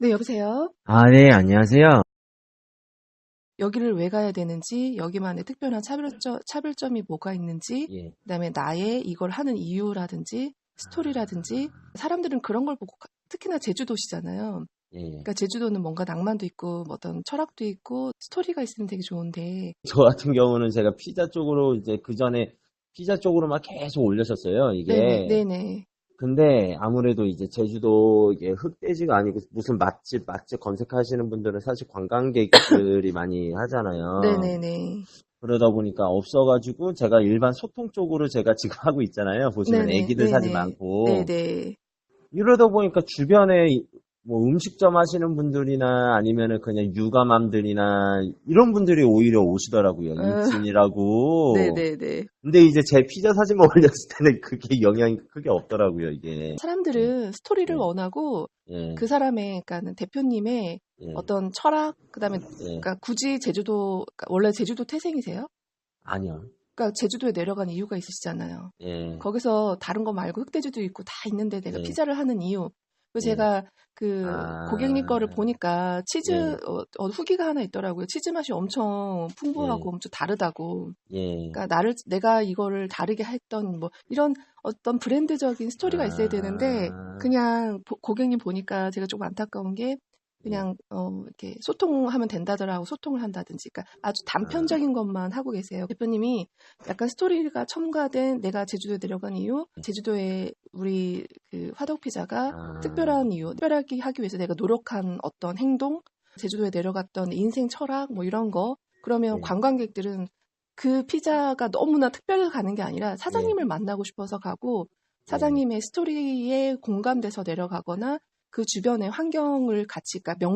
네, 여보세요? 아, 네, 안녕하세요. 여기를 왜 가야 되는지, 여기만의 특별한 차별점이 뭐가 있는지, 예. 그다음에 나의 이걸 하는 이유라든지, 스토리라든지, 사람들은 그런 걸 보고, 특히나 제주도시잖아요. 예. 그러니까 제주도는 뭔가 낭만도 있고, 뭐 어떤 철학도 있고, 스토리가 있으면 되게 좋은데, 저 같은 경우는 제가 피자 쪽으로 이제 그 전에 피자 쪽으로만 계속 올렸었어요, 네네, 이게. 네네, 근데 아무래도 이제 제주도 이게 흑돼지가 아니고 무슨 맛집 검색하시는 분들은 사실 관광객들이 많이 하잖아요. 네네네, 그러다 보니까 없어가지고 제가 일반 소통 쪽으로 제가 지금 하고 있잖아요. 보시면 네네, 애기들 사진 네네, 많고. 네네. 이러다 보니까 주변에 뭐 음식점 하시는 분들이나 아니면은 그냥 육아맘들이나 이런 분들이 오히려 오시더라고요. 어, 일진이라고. 네네네. 근데 이제 제 피자 사진만 올렸을 때는 그게 영향이 크게 없더라고요, 이게. 예, 사람들은 스토리를 예, 원하고 예, 그 사람의, 그러니까 대표님의 예, 어떤 철학, 그다음에 예. 그러니까 굳이 제주도, 그러니까 원래 제주도 태생이세요? 아니요. 그러니까 제주도에 내려간 이유가 있으시잖아요. 예, 거기서 다른 거 말고 흑돼지도 있고 다 있는데 내가 예, 피자를 하는 이유. 그래서 예. 제가 그 고객님 거를 아, 보니까 치즈 예, 후기가 하나 있더라고요. 치즈 맛이 엄청 예, 풍부하고 엄청 다르다고. 예. 그러니까 내가 이거를 다르게 했던 뭐 이런 어떤 브랜드적인 스토리가 있어야 되는데 아, 그냥 고객님 보니까 제가 조금 안타까운 게 예, 그냥 이렇게 소통하면 된다더라고 소통을 한다든지 그러니까 아주 아, 단편적인 것만 하고 계세요. 대표님이 약간 스토리가 첨가된 내가 제주도에 내려간 이유, 제주도에 우리 그 화덕 피자가 아, 특별한 이유, 특별하게 하기 위해서 내가 노력한 어떤 행동, 제주도에 내려갔던 인생 철학 뭐 이런 거 그러면 예, 관광객들은 그 피자가 너무나 특별해서 가는 게 아니라 예, 사장님을 만나고 싶어서 가고 예, 사장님의 스토리에 공감돼서 내려가거나 그 주변의 환경을 같이, 그러니까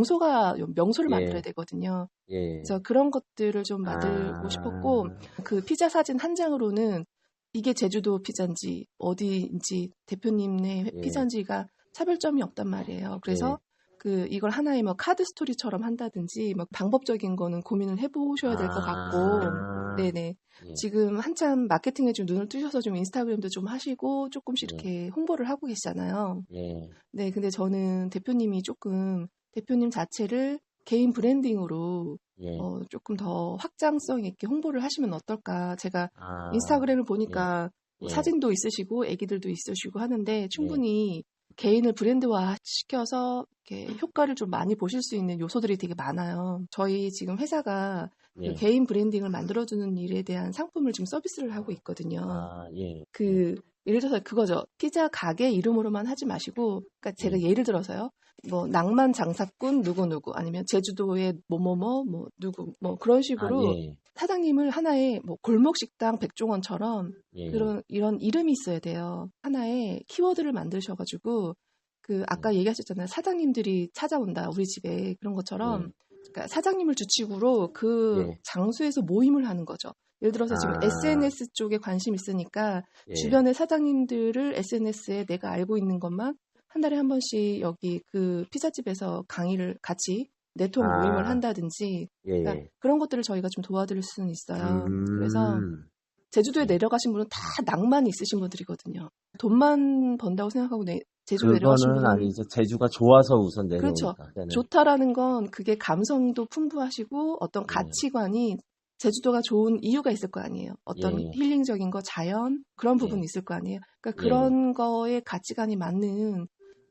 명소를 만들어야 예, 되거든요. 예. 그래서 그런 것들을 좀 만들고 싶었고, 아, 그 피자 사진 한 장으로는 이게 제주도 피자인지 어디인지 대표님의 예, 피자인지가 차별점이 없단 말이에요. 그래서 예. 이걸 하나의 뭐 카드 스토리처럼 한다든지 뭐 방법적인 거는 고민을 해보셔야 될 것 같고, 아, 네네. 예, 지금 한참 마케팅에 좀 눈을 뜨셔서 좀 인스타그램도 좀 하시고 조금씩 예, 이렇게 홍보를 하고 계시잖아요. 예, 네, 근데 저는 대표님이 조금 대표님 자체를 개인 브랜딩으로 예, 조금 더 확장성 있게 홍보를 하시면 어떨까. 제가 아, 인스타그램을 예, 보니까 뭐 예, 사진도 있으시고 애기들도 있으시고 하는데 예, 충분히 개인을 브랜드화 시켜서 이렇게 효과를 좀 많이 보실 수 있는 요소들이 되게 많아요. 저희 지금 회사가 그 예, 개인 브랜딩을 만들어주는 일에 대한 상품을 지금 서비스를 하고 있거든요. 아, 예, 예, 그 예를 들어서 그거죠. 피자 가게 이름으로만 하지 마시고, 그러니까 제가 예, 예를 들어서요. 뭐 낭만 장사꾼 누구누구 아니면 제주도의 뭐뭐뭐 뭐 누구 뭐 그런 아, 식으로 예, 사장님을 하나의 뭐 골목 식당 백종원처럼 예, 그런 이런 이름이 있어야 돼요. 하나의 키워드를 만드셔가지고 그 예, 아까 얘기하셨잖아요. 사장님들이 찾아온다 우리 집에 그런 것처럼 예, 그러니까 사장님을 주축으로 그 예, 장소에서 모임을 하는 거죠. 예를 들어서 지금 아, SNS 쪽에 관심 있으니까 예, 주변의 사장님들을 SNS에 내가 알고 있는 것만 한 달에 한 번씩 여기 그 피자집에서 강의를 같이 네트워크 모임을 아, 한다든지 예, 그러니까 예, 그런 것들을 저희가 좀 도와드릴 수는 있어요. 그래서 음, 제주도에 예. 내려가신 분은 다 낭만이 있으신 분들이거든요. 돈만 번다고 생각하고 제주도 내려가신 그거는 분은 아니죠. 제주가 좋아서 우선 그렇죠. 내려오니까, 걔는. 좋다라는 건 그게 감성도 풍부하시고 어떤 예, 가치관이 제주도가 좋은 이유가 있을 거 아니에요. 어떤 예, 힐링적인 거, 자연 그런 부분이 예, 있을 거 아니에요. 그러니까 예, 그런 거에 가치관이 맞는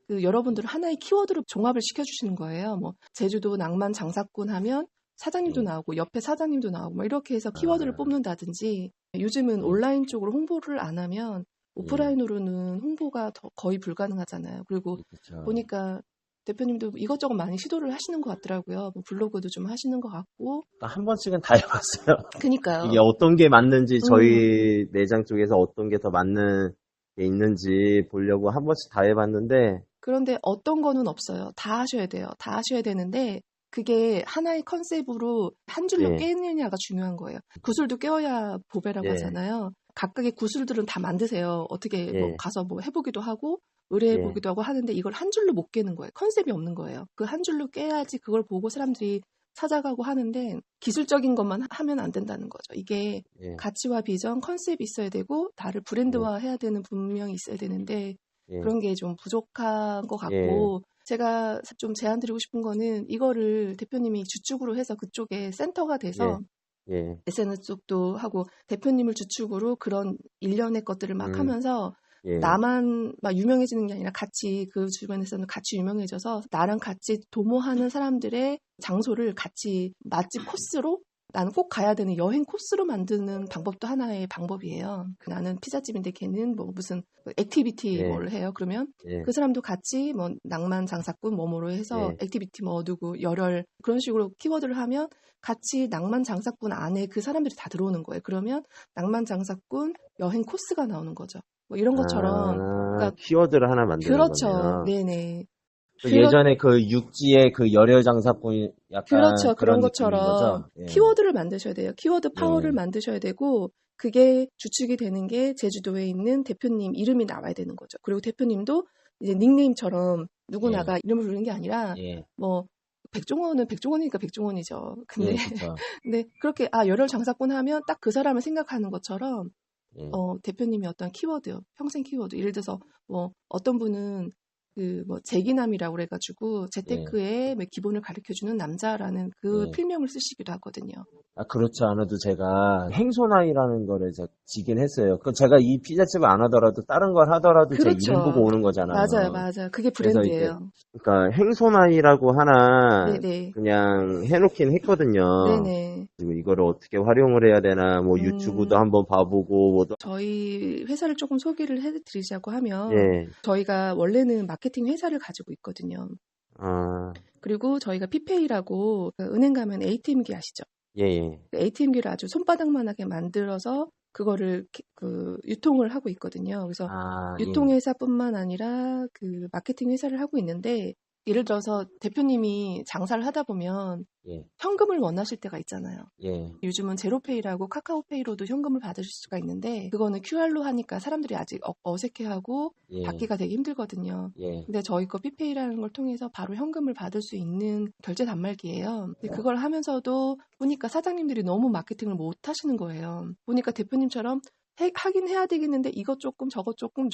그 여러분들을 하나의 키워드로 종합을 시켜주시는 거예요. 뭐 제주도 낭만 장사꾼 하면 사장님도 예, 나오고 옆에 사장님도 나오고 뭐 이렇게 해서 키워드를 아, 뽑는다든지 요즘은 예, 온라인 쪽으로 홍보를 안 하면 예, 오프라인으로는 홍보가 거의 불가능하잖아요. 그리고 그쵸. 보니까 대표님도 이것저것 많이 시도를 하시는 것 같더라고요. 뭐 블로그도 좀 하시는 것 같고. 한 번씩은 다 해봤어요. 이게 그니까요. 어떤 게 맞는지 음, 저희 매장 쪽에서 어떤 게 더 맞는 게 있는지 보려고 한 번씩 다 해봤는데, 그런데 어떤 거는 없어요. 다 하셔야 돼요. 다 하셔야 되는데 그게 하나의 컨셉으로 한 줄로 예, 깨느냐가 중요한 거예요. 구슬도 깨어야 보배라고 예, 하잖아요. 각각의 구슬들은 다 만드세요. 어떻게 뭐 예, 가서 뭐 해보기도 하고 예, 의뢰해보기도 하고 하는데 이걸 한 줄로 못 깨는 거예요. 컨셉이 없는 거예요. 그 한 줄로 깨야지 그걸 보고 사람들이 찾아가고 하는데 기술적인 것만 하면 안 된다는 거죠. 이게 예, 가치와 비전, 컨셉이 있어야 되고 나를 예, 브랜드화 해야 되는 분명히 있어야 되는데 예, 그런 게 좀 부족한 것 예, 같고 제가 좀 제안 드리고 싶은 거는 이거를 대표님이 주축으로 해서 그쪽에 센터가 돼서 예, SNS 쪽도 하고 대표님을 주축으로 그런 일련의 것들을 막 하면서 예, 나만 막 유명해지는 게 아니라 같이 그 주변에서는 같이 유명해져서 나랑 같이 도모하는 사람들의 장소를 같이 맛집 코스로 나는 꼭 가야 되는 여행 코스로 만드는 방법도 하나의 방법이에요. 나는 피자집인데 걔는 뭐 무슨 액티비티 예, 뭘 해요. 그러면 예, 그 사람도 같이 뭐 낭만 장사꾼 뭐뭐로 해서 예. 액티비티 뭐 누구 열혈 그런 식으로 키워드를 하면 같이 낭만 장사꾼 안에 그 사람들이 다 들어오는 거예요. 그러면 낭만 장사꾼 여행 코스가 나오는 거죠. 뭐 이런 것처럼 그러니까 키워드를 하나 만드는 그렇죠. 거네요. 네네. 예전에 그 육지의 그 열혈 장사꾼 약간 그렇죠. 그런 그런 느낌인 것처럼 거죠? 예, 키워드를 만드셔야 돼요. 키워드 파워를 예, 만드셔야 되고 그게 주축이 되는 게 제주도에 있는 대표님 이름이 나와야 되는 거죠. 그리고 대표님도 이제 닉네임처럼 예, 누구나가 이름을 부르는 게 아니라 예, 뭐 백종원은 백종원이니까 백종원이죠. 근데 예, 그쵸. 근데 그렇게 열혈 장사꾼 하면 딱 그 사람을 생각하는 것처럼 예, 대표님이 어떤 키워드, 평생 키워드. 예를 들어서 뭐 어떤 분은 그 뭐 재기남이라고 그래가지고 예, 재테크의 뭐 기본을 가르쳐주는 남자라는 그 예. 필명을 쓰시기도 하거든요. 그렇지 않아도 제가 행소나이라는 거를 지긴 했어요. 그 제가 이 피자집을 안 하더라도 다른 걸 하더라도 제 이름 보고 그렇죠. 오는 맞아요, 거잖아요. 맞아요. 그게 그래서 이제, 브랜드예요. 그러니까 행소나이라고 하나 네네. 그냥 해놓긴 했거든요. 네네. 그리고 이거를 어떻게 활용을 해야 되나, 뭐 유튜브도 음, 한번 봐보고, 저희 회사를 조금 소개를 해드리자고 하면 예, 저희가 원래는 마케팅 회사를 가지고 있거든요. 아, 그리고 저희가 피페이라고 그 은행 가면 ATM기 아시죠? 예, 예, ATM기를 아주 손바닥만하게 만들어서 그거를 그 유통을 하고 있거든요. 그래서 예, 유통회사뿐만 아니라 그 마케팅 회사를 하고 있는데 예를 들어서 대표님이 장사를 하다 보면 예, 현금을 원하실 때가 있잖아요. 예, 요즘은 제로페이라고 카카오페이로도 현금을 받으실 수가 있는데 그거는 QR로 하니까 사람들이 아직 어색해하고 예, 받기가 되게 힘들거든요. 예, 근데 저희 거 피페이라는 걸 통해서 바로 현금을 받을 수 있는 결제 단말기예요. 근데 그걸 하면서도 보니까 사장님들이 너무 마케팅을 못 하시는 거예요. 보니까 대표님처럼 하긴 해야 되겠는데 이것 조금 저것 조금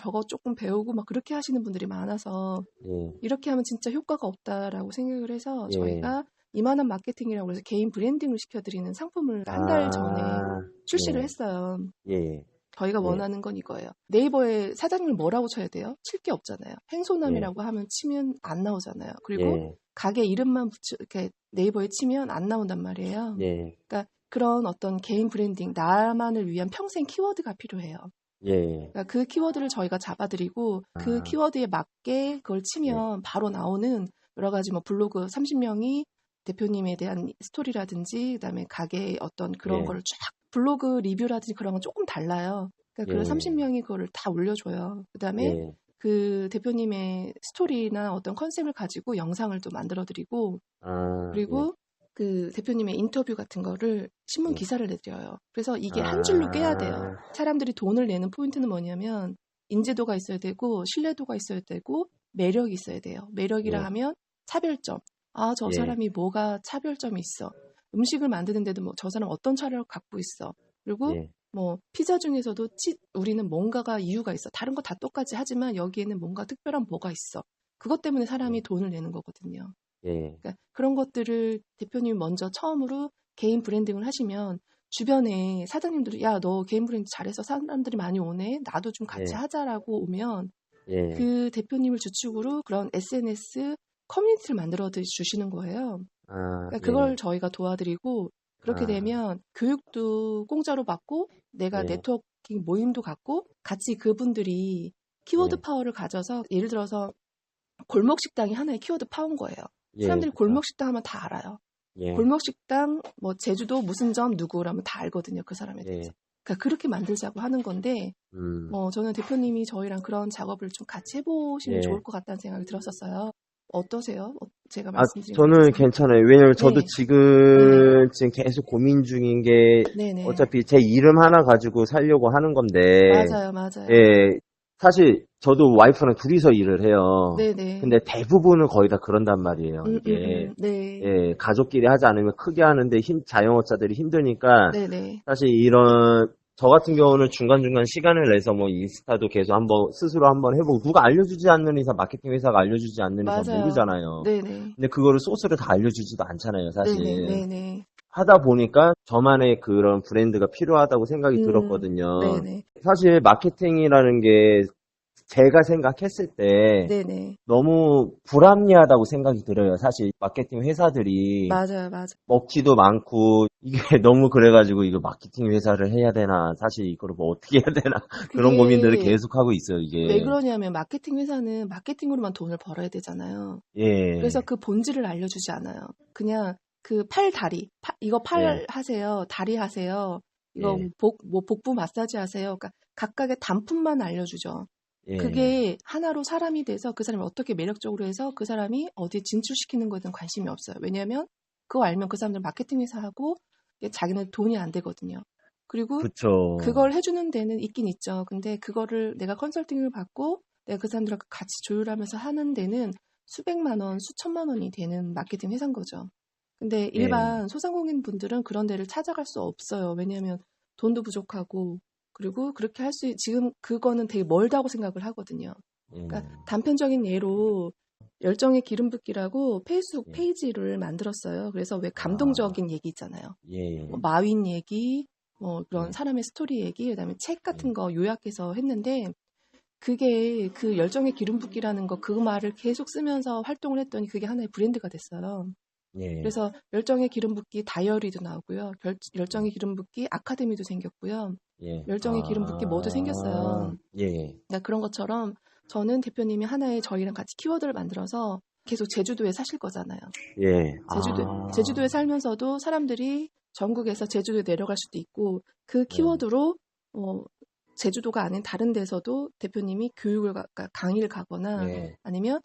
배우고 막 그렇게 하시는 분들이 많아서 예, 이렇게 하면 진짜 효과가 없다라고 생각을 해서 예, 저희가 이만한 마케팅이라고 해서 개인 브랜딩을 시켜드리는 상품을 한 달 전에 출시를 예, 했어요. 예, 저희가 예, 원하는 건 이거예요. 네이버에 사장님을 뭐라고 쳐야 돼요? 칠 게 없잖아요. 예, 행소남이라고 하면 치면 안 나오잖아요. 그리고 예, 가게 이름만 이렇게 네이버에 치면 안 나온단 말이에요. 예, 그러니까 그런 어떤 개인 브랜딩, 나만을 위한 평생 키워드가 필요해요. 예, 그러니까 그 키워드를 저희가 잡아드리고 그 아, 키워드에 맞게 그걸 예, 치면 바로 나오는 여러 가지 뭐 블로그 30명이 대표님에 대한 스토리라든지 그다음에 가게의 어떤 그런 예, 거를 쫙 블로그 리뷰라든지 그런 건 조금 달라요. 그러니까 그 예, 30명이 그거를 다 올려줘요. 그다음에 예, 그 대표님의 스토리나 어떤 컨셉을 가지고 영상을 또 만들어드리고 예, 그리고 그 대표님의 인터뷰 같은 거를 신문 예, 기사를 내드려요. 그래서 이게 한 줄로 깨야 돼요. 아, 사람들이 돈을 내는 포인트는 뭐냐면 인지도가 있어야 되고 신뢰도가 있어야 되고 매력이 있어야 돼요. 매력이라 예, 하면 차별점. 아, 저 예, 사람이 뭐가 차별점이 있어. 음식을 만드는데도 뭐 저 사람 어떤 차를 갖고 있어. 그리고 예, 뭐 피자 중에서도 우리는 뭔가가 이유가 있어. 다른 거 다 똑같이 하지만 여기에는 뭔가 특별한 뭐가 있어. 그것 때문에 예, 사람이 돈을 내는 거거든요. 예, 그러니까 그런 것들을 대표님이 먼저 처음으로 개인 브랜딩을 하시면 주변에 사장님들이 야, 너 개인 브랜드 잘해서 사람들이 많이 오네. 나도 좀 같이 예, 하자라고 오면 예, 그 대표님을 주축으로 그런 SNS 커뮤니티를 만들어 주시는 거예요. 그러니까 예, 그걸 저희가 도와드리고 그렇게 아, 되면 교육도 공짜로 받고 내가 예, 네트워킹 모임도 갖고 같이 그분들이 키워드 예, 파워를 가져서 예를 들어서 골목 식당이 하나의 키워드 파워인 거예요. 예, 사람들이 그쵸. 골목 식당 하면 다 알아요. 예, 골목 식당 뭐 제주도 무슨 점 누구라면 다 알거든요. 그 사람에 대해서. 예, 그러니까 그렇게 만들자고 하는 건데 저는 대표님이 저희랑 그런 작업을 좀 같이 해보시면 좋을 예. 것 같다는 생각이 들었었어요. 어떠세요? 제가 아, 말씀드린 거에 저는 대해서는? 괜찮아요. 왜냐면 저도 네, 네네, 지금 계속 고민 중인 게, 네네. 어차피 제 이름 하나 가지고 살려고 하는 건데, 맞아요, 맞아요. 예, 사실 저도 와이프랑 둘이서 일을 해요. 네네. 근데 대부분은 거의 다 그런단 말이에요. 이게, 네, 예, 가족끼리 하지 않으면 크게 하는데 자영업자들이 힘드니까, 네네. 사실 이런 저 같은 경우는 중간중간 시간을 내서 뭐 인스타도 계속 스스로 한번 해보고, 누가 알려주지 않는 이상, 마케팅 회사가 알려주지 않는 이상 맞아요. 모르잖아요. 네네. 근데 그거를 소스를 다 알려주지도 않잖아요, 사실. 네네. 하다 보니까 저만의 그런 브랜드가 필요하다고 생각이 음, 들었거든요. 네네. 사실 마케팅이라는 게 제가 생각했을 때 네네. 너무 불합리하다고 생각이 들어요. 사실 마케팅 회사들이 맞아요. 먹튀도 많고 이게 너무 그래가지고 이거 마케팅 회사를 해야 되나, 사실 이거를 뭐 어떻게 해야 되나 그런 고민들을 그게 계속 하고 있어요, 왜 이게. 그러냐면 마케팅 회사는 마케팅으로만 돈을 벌어야 되잖아요. 그래서 예, 그 본질을 알려주지 않아요. 그냥 그 다리, 이거 예, 팔 하세요. 다리 하세요. 이거 예, 복부 마사지 하세요. 그러니까 각각의 단품만 알려주죠. 예, 그게 하나로 사람이 돼서 그 사람을 어떻게 매력적으로 해서 그 사람이 어디에 진출시키는 거에 대한 관심이 없어요. 왜냐하면 그거 알면 그 사람들 마케팅 회사하고 자기는 돈이 안 되거든요. 그리고 그쵸. 그걸 해주는 데는 있긴 있죠. 근데 그거를 내가 컨설팅을 받고 내가 그 사람들하고 같이 조율하면서 하는 데는 수백만 원, 수천만 원이 되는 마케팅 회사인 거죠. 근데 예, 일반 소상공인 분들은 그런 데를 찾아갈 수 없어요. 왜냐하면 돈도 부족하고 그리고 그렇게 지금 그거는 되게 멀다고 생각을 하거든요. 예, 그러니까 단편적인 예로 열정의 기름 붓기라고 페이스북 예. 페이지를 만들었어요. 그래서 왜 아, 감동적인 얘기 있잖아요. 뭐 예, 마윈 얘기, 뭐 그런 예, 사람의 스토리 얘기, 그다음에 책 같은 예, 거 요약해서 했는데 그게 그 열정의 기름 붓기라는 거 그 말을 계속 쓰면서 활동을 했더니 그게 하나의 브랜드가 됐어요. 예, 그래서 열정의 기름 붓기 다이어리도 나오고요. 예, 열정의 기름 붓기 아카데미도 생겼고요. 예. 열정의 기름 붓기 뭐도 아, 생겼어요. 예, 그러니까 그런 것처럼 저는 대표님이 하나의 저희랑 같이 키워드를 만들어서 계속 제주도에 사실 거잖아요. 예. 제주도에 살면서도 사람들이 전국에서 제주도에 내려갈 수도 있고 그 예, 키워드로 어, 제주도가 아닌 다른 데서도 대표님이 그러니까 강의를 가거나 예, 아니면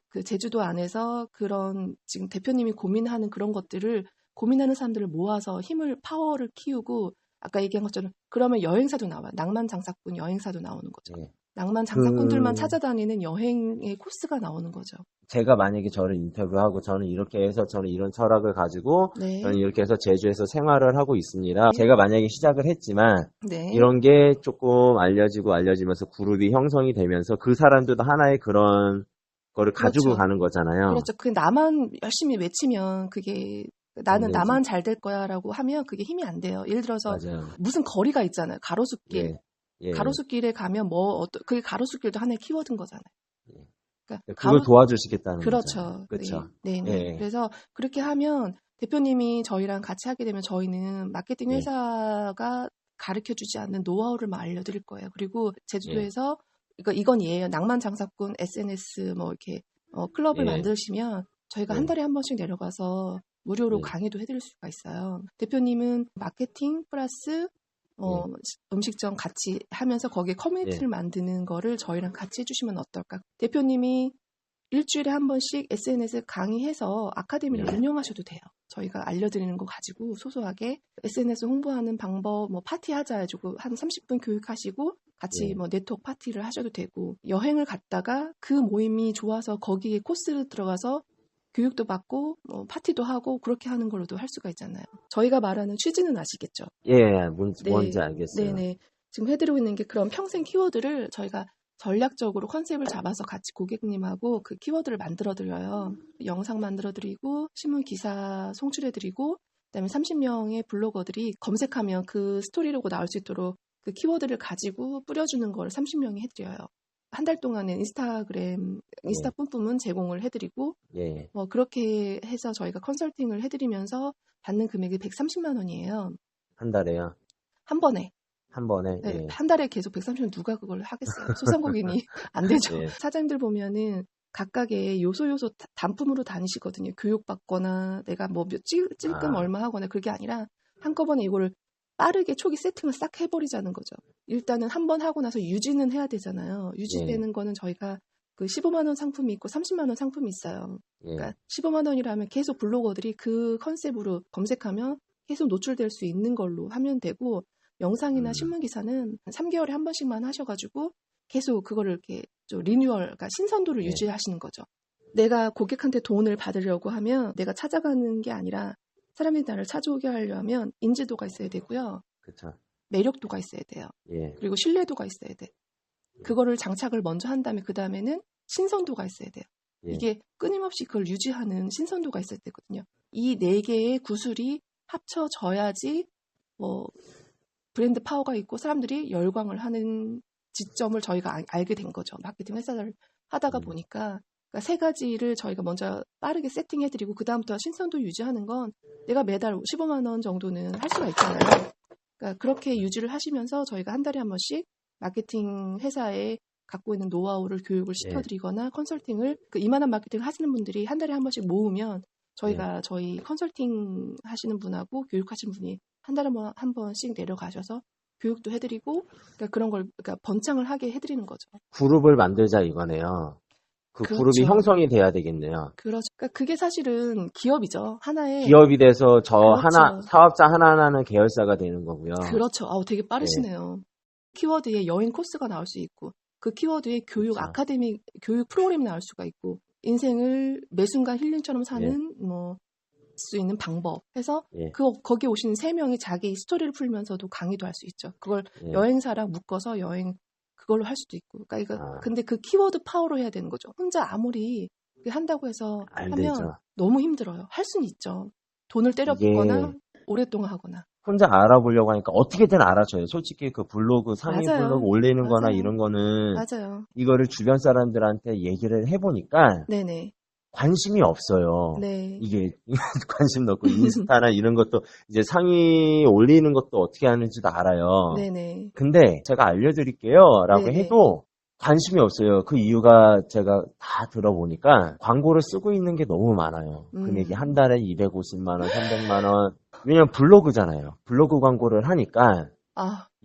그 제주도 안에서 그런 지금 대표님이 고민하는 그런 것들을 고민하는 사람들을 모아서 파워를 키우고 아까 얘기한 것처럼 그러면 여행사도 나와요. 낭만 장사꾼 여행사도 나오는 거죠. 예. 낭만 장사꾼들만 그, 찾아다니는 여행의 코스가 나오는 거죠. 제가 만약에 저를 인터뷰하고 저는 이렇게 해서 저는 이런 철학을 가지고 저는 네. 이렇게 해서 제주에서 생활을 하고 있습니다. 제가 만약에 시작을 했지만 네. 이런 게 조금 알려지면서 그룹이 형성이 되면서 그 사람들도 하나의 그런 거를 가지고 그렇죠. 가는 거잖아요. 그렇죠. 그 나만 열심히 외치면 그게 안 나는 되지. 나만 잘 될 거야라고 하면 그게 힘이 안 돼요. 예를 들어서 맞아요. 무슨 거리가 있잖아요. 가로수길. 예, 예, 가로수길에 가면 그게 가로수길도 하나의 키워드인 거잖아요. 그러니까 예. 그걸 도와주시겠다는 거잖아요. 그렇죠. 네. 그쵸? 네네. 예, 그래서 그렇게 하면 대표님이 저희랑 같이 하게 되면 저희는 마케팅 예, 회사가 가르쳐 주지 않는 노하우를 막 알려드릴 거예요. 그리고 예, 제주도에서 이건 예예요. 낭만 장사꾼 SNS 뭐 이렇게 클럽을 예, 만드시면 저희가 한 예, 달에 한 번씩 내려가서 무료로 예, 강의도 해드릴 수가 있어요. 대표님은 마케팅 플러스 예, 음식점 같이 하면서 거기에 예, 커뮤니티를 만드는 거를 저희랑 같이 해주시면 어떨까? 대표님이 일주일에 한 번씩 SNS 강의해서 아카데미를 예, 운영하셔도 돼요. 저희가 알려드리는 거 가지고 소소하게 SNS 홍보하는 방법, 뭐 파티 하자 해주고 한 30분 교육하시고 같이 예. 뭐 네트워크 파티를 하셔도 되고 여행을 갔다가 그 모임이 좋아서 거기에 코스로 들어가서 교육도 받고 뭐 파티도 하고 그렇게 하는 걸로도 할 수가 있잖아요. 저희가 말하는 취지는 아시겠죠? 예, 뭔지 네, 알겠어요. 네네. 지금 해드리고 있는 게 그런 평생 키워드를 저희가 전략적으로 컨셉을 잡아서 같이 고객님하고 그 키워드를 만들어드려요. 영상 만들어드리고, 신문 기사 송출해드리고, 그다음에 30명의 블로거들이 검색하면 그 스토리로고 나올 수 있도록 그 키워드를 가지고 뿌려주는 걸 30명이 해드려요. 한 달 동안은 인스타 예, 뿜뿜은 제공을 해드리고, 예. 그렇게 해서 저희가 컨설팅을 해드리면서 받는 금액이 130만 원이에요. 한 달에요. 한 번에. 한 번에, 네, 예, 한 달에 계속 130원 누가 그걸 하겠어요. 소상공인이 안 되죠. 예, 사장님들 보면은 각각의 요소 단품으로 다니시거든요. 교육받거나 내가 뭐 찔끔 아, 얼마 하거나 그게 아니라 한꺼번에 이거를 빠르게 초기 세팅을 싹 해버리자는 거죠. 일단은 한 번 하고 나서 유지는 해야 되잖아요. 예, 유지되는 거는 저희가 그 15만 원 상품이 있고 30만 원 상품이 있어요. 예, 그러니까 15만 원이라면 계속 블로거들이 그 컨셉으로 검색하면 계속 노출될 수 있는 걸로 하면 되고 영상이나 음, 신문 기사는 3개월에 한 번씩만 하셔가지고 계속 그거를 이렇게 좀 리뉴얼, 그러니까 신선도를 예, 유지하시는 거죠. 내가 고객한테 돈을 받으려고 하면 내가 찾아가는 게 아니라 사람들이 나를 찾아오게 하려면 인지도가 있어야 되고요. 그쵸. 매력도가 있어야 돼요. 예. 그리고 신뢰도가 있어야 돼. 그거를 장착을 먼저 한 다음에 그 다음에는 신선도가 있어야 돼요. 예. 이게 끊임없이 그걸 유지하는 신선도가 있어야 되거든요. 이 네 개의 구슬이 합쳐져야지 뭐 브랜드 파워가 있고 사람들이 열광을 하는 지점을 저희가 알게 된 거죠. 마케팅 회사를 하다가 보니까 그러니까 세 가지를 저희가 먼저 빠르게 세팅해드리고 그 다음부터 신선도 유지하는 건 내가 매달 15만 원 정도는 할 수가 있잖아요. 그러니까 그렇게 유지를 하시면서 저희가 한 달에 한 번씩 마케팅 회사에 갖고 있는 노하우를 교육을 시켜드리거나 컨설팅을 그 이만한 마케팅 하시는 분들이 한 달에 한 번씩 모으면 저희가 저희 컨설팅 하시는 분하고 교육하시는 분이 한 달에 한 번씩 내려가셔서 교육도 해드리고 그러니까 그런 걸 그러니까 번창을 하게 해드리는 거죠. 그룹을 만들자 이거네요. 그 그렇죠. 그룹이 형성이 돼야 되겠네요. 그렇죠. 그러니까 그게 사실은 기업이죠. 하나의 기업이 돼서 저 그렇죠. 하나 사업자 하나하나는 계열사가 되는 거고요. 그렇죠. 아우 되게 빠르시네요. 키워드에 여행 코스가 나올 수 있고 그 키워드에 교육 그렇죠. 아카데미 교육 프로그램이 나올 수가 있고 인생을 매 순간 힐링처럼 사는 뭐 수 있는 방법 해서 거기 오시는 3명이 자기 스토리를 풀면서도 강의도 할 수 있죠. 그걸 여행사랑 묶어서 여행 그걸로 할 수도 있고. 그러니까 이거 근데 그 키워드 파워로 해야 되는 거죠. 혼자 아무리 한다고 해서 안 하면 되죠. 너무 힘들어요. 할 수는 있죠. 돈을 때려 붓거나 오랫동안 하거나. 혼자 알아보려고 하니까 어떻게든 알아줘요. 솔직히 그 블로그, 상위 맞아요. 블로그 올리는 거나 맞아요. 이런 거는 맞아요. 이거를 주변 사람들한테 얘기를 해보니까 네네. 관심이 없어요. 네. 이게 관심도 없고 인스타나 이런 것도 이제 상위 올리는 것도 어떻게 하는지도 알아요. 네네. 근데 제가 알려드릴게요 라고 네네. 해도 관심이 없어요. 그 이유가 제가 다 들어보니까 광고를 쓰고 있는 게 너무 많아요. 금액이 한 달에 250만 원, 300만 원. 왜냐면 블로그잖아요. 블로그 광고를 하니까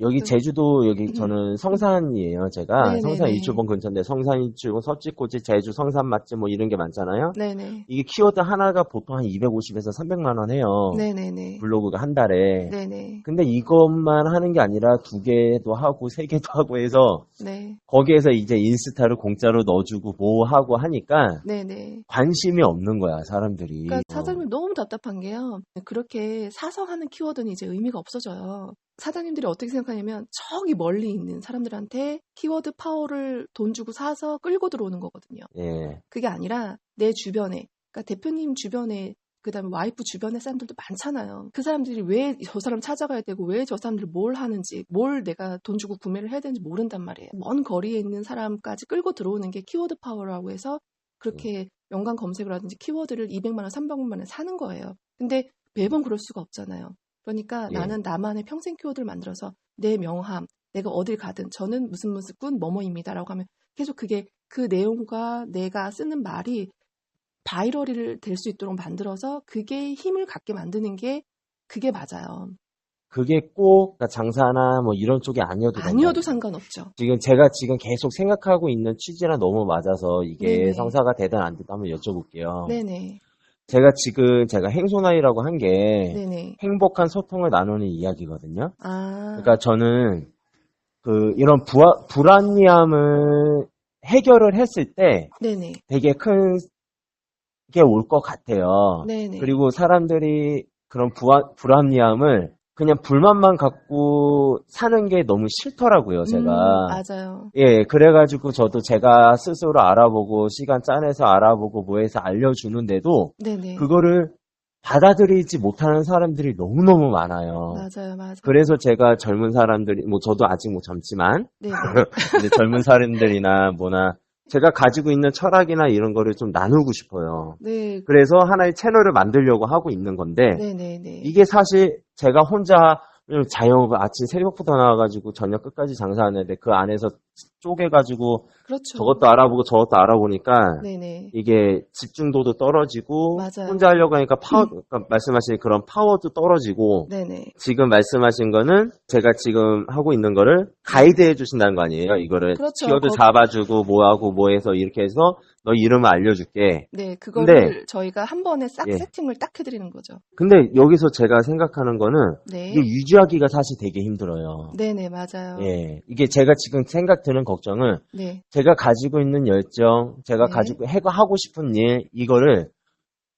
여기 제주도 여기 저는 성산이에요. 제가 네네네. 성산 일출봉 근처인데 성산 일출봉 서귀포지 제주 성산 맛집 뭐 이런 게 많잖아요. 네네. 이게 키워드 하나가 보통 한 250에서 300만 원 해요. 네네네. 블로그가 한 달에. 네네. 근데 이것만 하는 게 아니라 2개도 하고 3개도 하고 해서 네. 거기에서 이제 인스타를 공짜로 넣어주고 뭐 하고 하니까 네네. 관심이 없는 거야 사람들이. 그러니까 사장님 너무 답답한 게요. 그렇게 사서 하는 키워드는 이제 의미가 없어져요. 사장님들이 어떻게 생각하냐면 저기 멀리 있는 사람들한테 키워드 파워를 돈 주고 사서 끌고 들어오는 거거든요. 예. 그게 아니라 내 주변에, 그러니까 대표님 주변에 그다음에 와이프 주변의 사람들도 많잖아요. 그 사람들이 왜 저 사람 찾아가야 되고 왜 저 사람들이 뭘 하는지 뭘 내가 돈 주고 구매를 해야 되는지 모른단 말이에요. 먼 거리에 있는 사람까지 끌고 들어오는 게 키워드 파워라고 해서 그렇게 연관 검색을 하든지 키워드를 200만 원, 300만 원에 사는 거예요. 근데 매번 그럴 수가 없잖아요. 그러니까 나는 나만의 평생 키워드를 만들어서 내 명함, 내가 어딜 가든 저는 무슨 군 뭐뭐입니다라고 하면 계속 그게 그 내용과 내가 쓰는 말이 바이럴이 될 수 있도록 만들어서 그게 힘을 갖게 만드는 게 그게 맞아요. 그게 꼭 장사나 뭐 이런 쪽이 아니어도 상관없죠. 제가 지금 계속 생각하고 있는 취지랑 너무 맞아서 이게 네네. 성사가 되든 안 되든 한번 여쭤볼게요. 네네. 제가 행소나이라고 한 게 네네. 행복한 소통을 나누는 이야기거든요. 아. 그러니까 저는 이런 불합리함을 해결을 했을 때 네네. 되게 큰 게 올 것 같아요. 네네. 그리고 사람들이 그런 불합리함을 그냥 불만만 갖고 사는 게 너무 싫더라고요, 제가. 맞아요. 예, 그래가지고 저도 제가 스스로 알아보고 시간 짜내서 알아보고 뭐 해서 알려주는데도 네네. 그거를 받아들이지 못하는 사람들이 너무너무 많아요. 맞아요, 맞아요. 그래서 제가 젊은 사람들이, 뭐 저도 아직 뭐 젊지만, 네네. 이제 젊은 사람들이나 뭐나 제가 가지고 있는 철학이나 이런 거를 좀 나누고 싶어요. 네. 그래서 하나의 채널을 만들려고 하고 있는 건데, 네네네. 이게 사실 제가 혼자 자영업을 아침 새벽부터 나와가지고 저녁 끝까지 장사하는데 그 안에서 쪼개가지고 그렇죠. 저것도 알아보고 저것도 알아보니까 네네. 이게 집중도도 떨어지고 맞아요. 혼자 하려고 하니까 그러니까 말씀하신 그런 파워도 떨어지고 네네. 지금 말씀하신 거는 제가 지금 하고 있는 거를 가이드 해주신다는 거 아니에요? 이거를 그렇죠. 키워드 잡아주고 뭐하고 뭐해서 이렇게 해서 너 이름을 알려줄게. 네, 그거를 저희가 한 번에 싹 세팅을 딱 해드리는 거죠. 근데 여기서 제가 생각하는 거는 네. 이게 유지하기가 사실 되게 힘들어요. 네네, 맞아요. 예, 이게 제가 지금 생각 드는 걱정은 네. 제가 가지고 있는 열정, 제가 네. 가지고 하고 싶은 일 이거를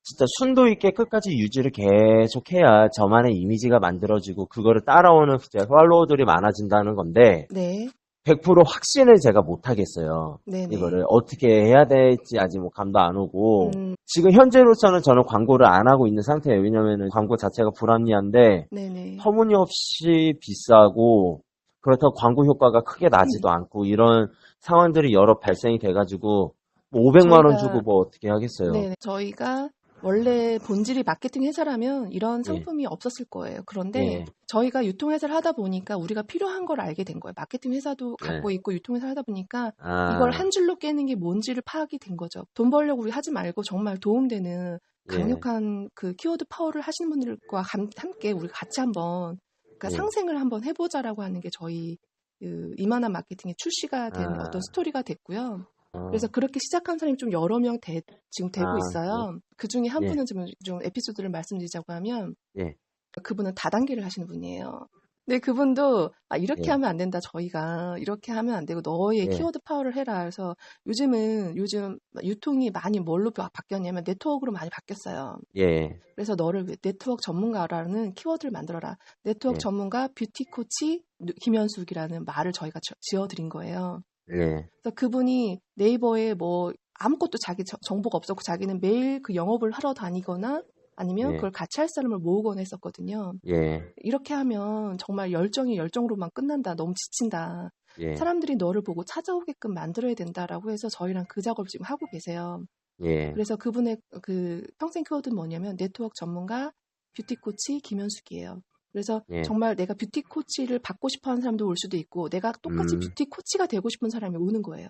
진짜 순도 있게 끝까지 유지를 계속해야 저만의 이미지가 만들어지고 그거를 따라오는 진짜 팔로워들이 많아진다는 건데 네. 100% 확신을 제가 못 하겠어요. 네네. 이거를 어떻게 해야 될지 아직 뭐 감도 안 오고 음, 지금 현재로서는 저는 광고를 안 하고 있는 상태예요. 왜냐면은 광고 자체가 불합리한데 네네. 터무니없이 비싸고 그렇다고 광고 효과가 크게 나지도 않고 이런 상황들이 여러 발생이 돼가지고 뭐 500만 원 주고 뭐 어떻게 하겠어요. 네, 저희가 원래 본질이 마케팅 회사라면 이런 예, 상품이 없었을 거예요. 그런데 예, 저희가 유통회사를 하다 보니까 우리가 필요한 걸 알게 된 거예요. 마케팅 회사도 예. 갖고 있고 유통회사를 하다 보니까 아, 이걸 한 줄로 깨는 게 뭔지를 파악이 된 거죠. 돈 벌려고 우리 하지 말고 정말 도움되는 예, 강력한 그 키워드 파워를 하시는 분들과 함께 우리 같이 한번 그러니까 예. 상생을 한번 해보자라고 하는 게 저희 그 이만한 마케팅의 출시가 된 아, 어떤 스토리가 됐고요. 어, 그래서 그렇게 시작한 사람이 좀 여러 명 지금 되고 아, 있어요. 그 중에 한 예, 분은 좀 에피소드를 말씀드리자고 하면 예, 그분은 다단계를 하시는 분이에요. 근데 그분도 이렇게 예, 하면 안 된다. 저희가 이렇게 하면 안 되고 너의 예, 키워드 파워를 해라. 그래서 요즘 유통이 많이 뭘로 바뀌었냐면 네트워크로 많이 바뀌었어요. 예, 그래서 너를 네트워크 전문가라는 키워드를 만들어라. 네트워크 예, 전문가 뷰티 코치 김현숙이라는 말을 저희가 지어드린 거예요. 예, 그래서 그분이 네이버에 뭐 아무것도 자기 정보가 없었고 자기는 매일 그 영업을 하러 다니거나 아니면 예, 그걸 같이 할 사람을 모으거나 했었거든요. 예, 이렇게 하면 정말 열정이 열정으로만 끝난다. 너무 지친다. 예, 사람들이 너를 보고 찾아오게끔 만들어야 된다라고 해서 저희랑 그 작업을 지금 하고 계세요. 예, 그래서 그분의 그 평생 키워드는 뭐냐면 네트워크 전문가 뷰티 코치 김현숙이에요. 그래서 예, 정말 내가 뷰티 코치를 받고 싶어 하는 사람도 올 수도 있고 내가 똑같이 음, 뷰티 코치가 되고 싶은 사람이 오는 거예요.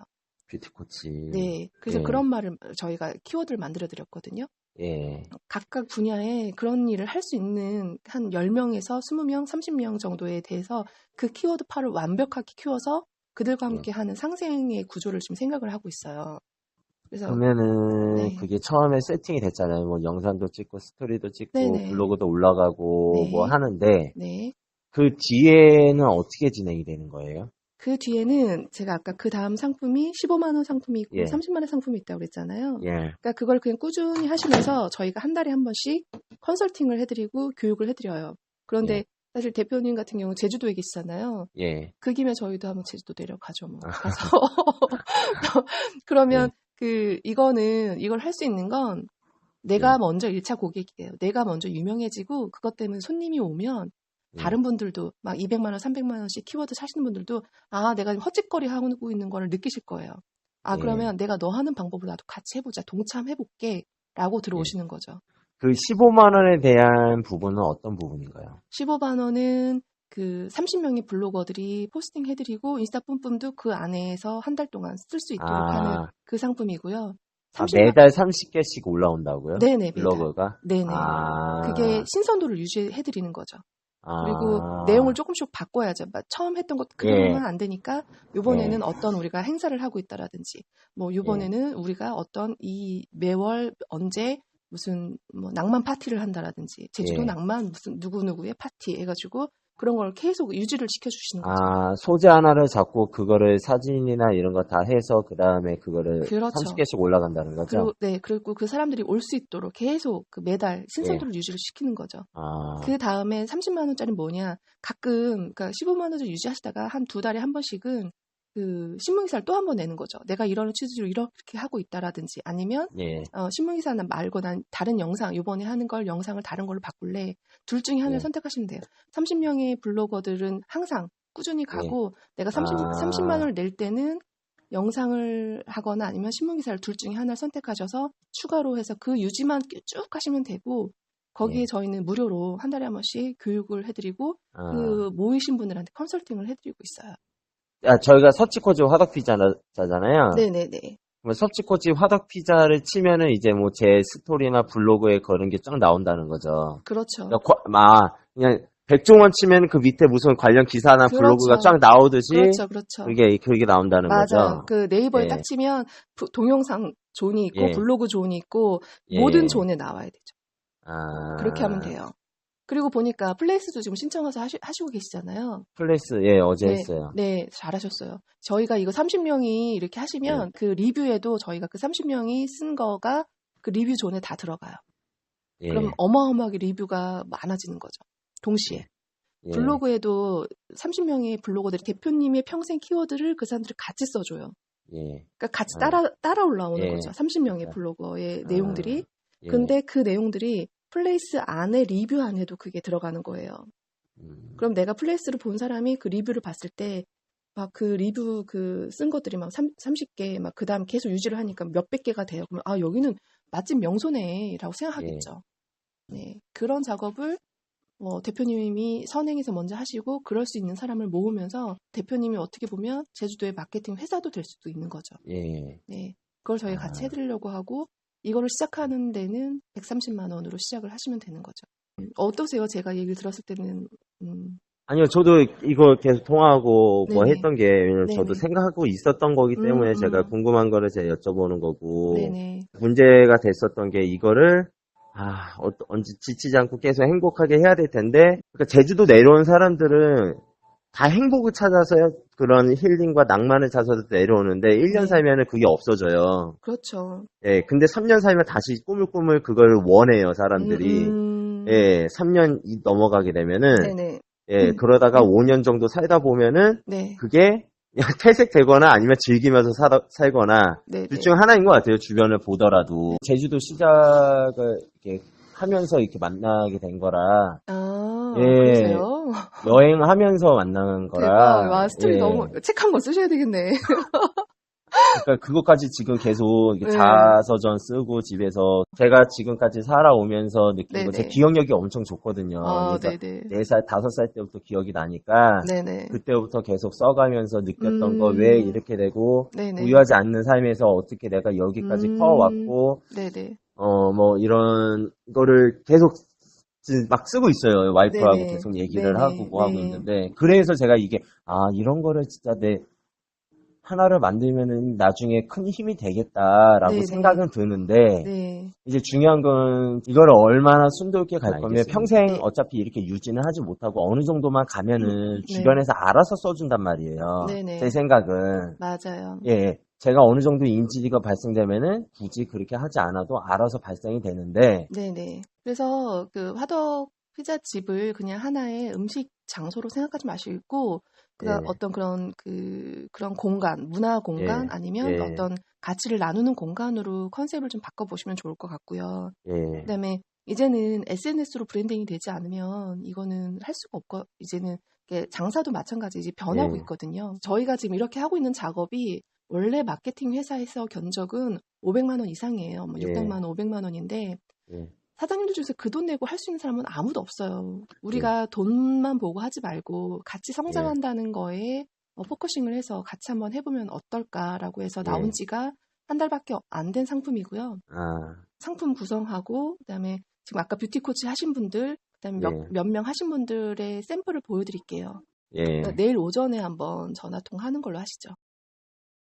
뷰티 코치, 네. 그래서 예, 그런 말을 저희가 키워드를 만들어 드렸거든요. 예, 각각 분야에 그런 일을 할 수 있는 한 10명에서 20명, 30명 정도에 대해서 그 키워드 파를 완벽하게 키워서 그들과 예. 함께 하는 상생의 구조를 지금 생각을 하고 있어요. 그래서 그러면은 네. 그게 처음에 세팅이 됐잖아요. 뭐 영상도 찍고 스토리도 찍고 네네. 블로그도 올라가고 뭐 네. 하는데 네. 그 뒤에는 어떻게 진행이 되는 거예요? 그 뒤에는 제가 아까 그 다음 상품이 15만 원 상품이 있고 예, 30만 원 상품이 있다고 그랬잖아요. 예, 그러니까 그걸 그냥 꾸준히 하시면서 저희가 한 달에 한 번씩 컨설팅을 해드리고 교육을 해드려요. 예, 그런데 사실 대표님 같은 경우 제주도에 계시잖아요. 예, 그 김에 저희도 한번 제주도 내려가죠, 뭐. 아, 가서. 그러면 예, 이걸 할 수 있는 건 내가 예, 먼저 1차 고객이에요. 내가 먼저 유명해지고 그것 때문에 손님이 오면 예, 다른 분들도 막 200만 원, 300만 원씩 키워드 사시는 분들도 내가 지금 헛짓거리 하고 있는 거를 느끼실 거예요. 예, 그러면 내가 너 하는 방법으로 나도 같이 해보자. 동참해볼게. 라고 예. 들어오시는 거죠. 그 15만 원에 대한 부분은 어떤 부분인가요? 15만 원은 그 30명의 블로거들이 포스팅 해드리고 인스타 뿜뿜도 그 안에서 한 달 동안 쓸 수 있도록 하는 아, 그 상품이고요. 아, 30만, 매달 30개씩 올라온다고요? 네네, 매달. 블로그가? 네네. 그게 아, 신선도를 유지해드리는 거죠. 그리고 내용을 아, 조금씩 바꿔야죠. 처음 했던 것 예, 그대로만 안 되니까 예, 요번에는 어떤 우리가 행사를 하고 있다라든지 뭐 예, 요번에는 우리가 어떤 이 매월 언제 무슨 뭐 낭만 파티를 한다라든지 제주도 예. 낭만 무슨 누구누구의 파티 해가지고 그런 걸 계속 유지를 시켜주시는 거죠. 아, 소재 하나를 잡고 그거를 사진이나 이런 거 다 해서 그 다음에 그거를 그렇죠. 30개씩 올라간다는 거죠? 그리고 그 사람들이 올 수 있도록 계속 그 매달 예. 신선도를 유지를 시키는 거죠. 아, 그 다음에 30만 원짜리 뭐냐? 가끔, 그러니까 15만 원짜리 유지하시다가 한 2달에 한 번씩은 그 신문기사를 또 한 번 내는 거죠. 내가 이런 취지로 이렇게 하고 있다라든지 아니면 예, 신문기사 말고 난 다른 영상, 요번에 하는 걸 영상을 다른 걸로 바꿀래. 둘 중에 하나를 예, 선택하시면 돼요. 30명의 블로거들은 항상 꾸준히 예. 가고 내가 30만 아, 원을 낼 때는 영상을 하거나 아니면 신문기사를 둘 중에 하나를 선택하셔서 추가로 해서 그 유지만 쭉 하시면 되고 거기에 예. 저희는 무료로 한 달에 한 번씩 교육을 해드리고 아, 그 모이신 분들한테 컨설팅을 해드리고 있어요. 아, 저희가 서치코지 화덕피자잖아요. 네네네. 그럼 서치코지 화덕피자를 치면은 이제 뭐 제 스토리나 블로그에 그런 게 쫙 나온다는 거죠. 그렇죠. 그러니까 그냥 백종원 치면 그 밑에 무슨 관련 기사나 블로그가 그렇죠. 쫙 나오듯이 그렇죠. 그렇죠. 그게 나온다는 맞아요. 거죠. 그 네이버에 딱 예, 치면 동영상 존이 있고 예, 블로그 존이 있고 모든 예. 존에 나와야 되죠. 그렇게 하면 아, 돼요. 그리고 보니까 플레이스도 지금 신청해서 하시고 계시잖아요. 플레이스, 예, 어제 네, 했어요. 네, 잘하셨어요. 저희가 이거 30명이 이렇게 예. 하시면 그 리뷰에도 저희가 그 30명이 쓴 거가 그 리뷰 존에 다 들어가요. 예. 그럼 어마어마하게 리뷰가 많아지는 거죠. 동시에. 예. 블로그에도 30명의 블로거들이 대표님의 평생 키워드를 그 사람들이 같이 써줘요. 예. 그러니까 같이 아. 따라 올라오는 예. 거죠. 30명의 그러니까. 블로거의 아. 내용들이. 예. 근데 그 내용들이 플레이스 안에 리뷰 안에도 그게 들어가는 거예요. 그럼 내가 플레이스를 본 사람이 그 리뷰를 봤을 때 막 그 리뷰 그 쓴 것들이 막 30개 막 그다음 계속 유지를 하니까 몇백 개가 돼요. 그러면 아 여기는 맛집 명소네라고 생각하겠죠. 네. 그런 작업을 대표님이 선행해서 먼저 하시고 그럴 수 있는 사람을 모으면서 대표님이 어떻게 보면 제주도의 마케팅 회사도 될 수도 있는 거죠. 예. 네. 그걸 저희가 같이 해드리려고 하고 이거를 시작하는 데는 130만 원으로 시작을 하시면 되는 거죠. 어떠세요? 제가 얘기를 들었을 때는 아니요, 저도 이거 계속 통화하고 뭐 네네. 했던 게, 왜냐면 저도 네네. 생각하고 있었던 거기 때문에 제가 궁금한 거를 제가 여쭤보는 거고, 네네. 문제가 됐었던 게 이거를, 언제 지치지 않고 계속 행복하게 해야 될 텐데, 그러니까 제주도 내려온 사람들은 다 행복을 찾아서요, 그런 힐링과 낭만을 찾아서 내려오는데, 1년 네. 살면은 그게 없어져요. 그렇죠. 예, 근데 3년 살면 다시 꾸물꾸물 그걸 원해요, 사람들이. 예, 3년 넘어가게 되면은, 네네. 예, 그러다가 5년 정도 살다 보면은 네. 그게 퇴색되거나 아니면 즐기면서 살거나 네네. 둘 중 하나인 것 같아요. 주변을 보더라도. 제주도 시작을 이렇게 하면서 이렇게 만나게 된 거라. 아, 예, 그러세요? 여행하면서 만난 대박. 거라. 와, 스토리 예. 너무, 책 한 권 쓰셔야 되겠네. 그러니까 그것까지 지금 계속 이렇게 네. 자서전 쓰고 집에서 제가 지금까지 살아오면서 느낀 거, 제 네네. 기억력이 엄청 좋거든요. 아, 그래서 네네. 4살, 5살 때부터 기억이 나니까 네네. 그때부터 계속 써가면서 느꼈던 거 왜 이렇게 되고 네네. 부유하지 않는 삶에서 어떻게 내가 여기까지 커왔고 네네. 뭐 이런 거를 계속 막 쓰고 있어요. 와이프하고 네네. 계속 얘기를 네네. 하고 뭐 하고 네. 있는데 그래서 제가 이게 이런 거를 진짜 내 하나를 만들면은 나중에 큰 힘이 되겠다라고 네네. 생각은 드는데 네. 이제 중요한 건 이거를 얼마나 순조롭게 갈 거면 알겠습니다. 평생 네. 어차피 이렇게 유지는 하지 못하고 어느 정도만 가면은 네. 주변에서 알아서 써준단 말이에요. 네네. 제 생각은. 맞아요. 예, 제가 어느 정도 인지가 발생되면은 굳이 그렇게 하지 않아도 알아서 발생이 되는데 네네. 그래서 그 화덕 피자집을 그냥 하나의 음식 장소로 생각하지 마시고 그러니까 예, 어떤 그런 공간, 문화 공간 예, 아니면 예, 어떤 가치를 나누는 공간으로 컨셉을 좀 바꿔보시면 좋을 것 같고요. 예, 그다음에 이제는 SNS로 브랜딩이 되지 않으면 이거는 할 수가 없고 이제는 이게 장사도 마찬가지 이제 변하고 예, 있거든요. 저희가 지금 이렇게 하고 있는 작업이 원래 마케팅 회사에서 견적은 500만 원 이상이에요. 뭐 예, 600만 원, 500만 원인데 예, 사장님들 중에서 그 돈 내고 할 수 있는 사람은 아무도 없어요. 예, 우리가 돈만 보고 하지 말고 같이 예, 성장한다는 거에 포커싱을 해서 같이 한번 해보면 어떨까라고 해서 나온 예. 지가 한 달밖에 안 된 상품이고요. 상품 구성하고 그다음에 지금 아까 뷰티 코치 하신 분들 그다음에 예, 몇 명 하신 분들의 샘플을 보여드릴게요. 예. 그러니까 내일 오전에 한번 전화 통화하는 걸로 하시죠.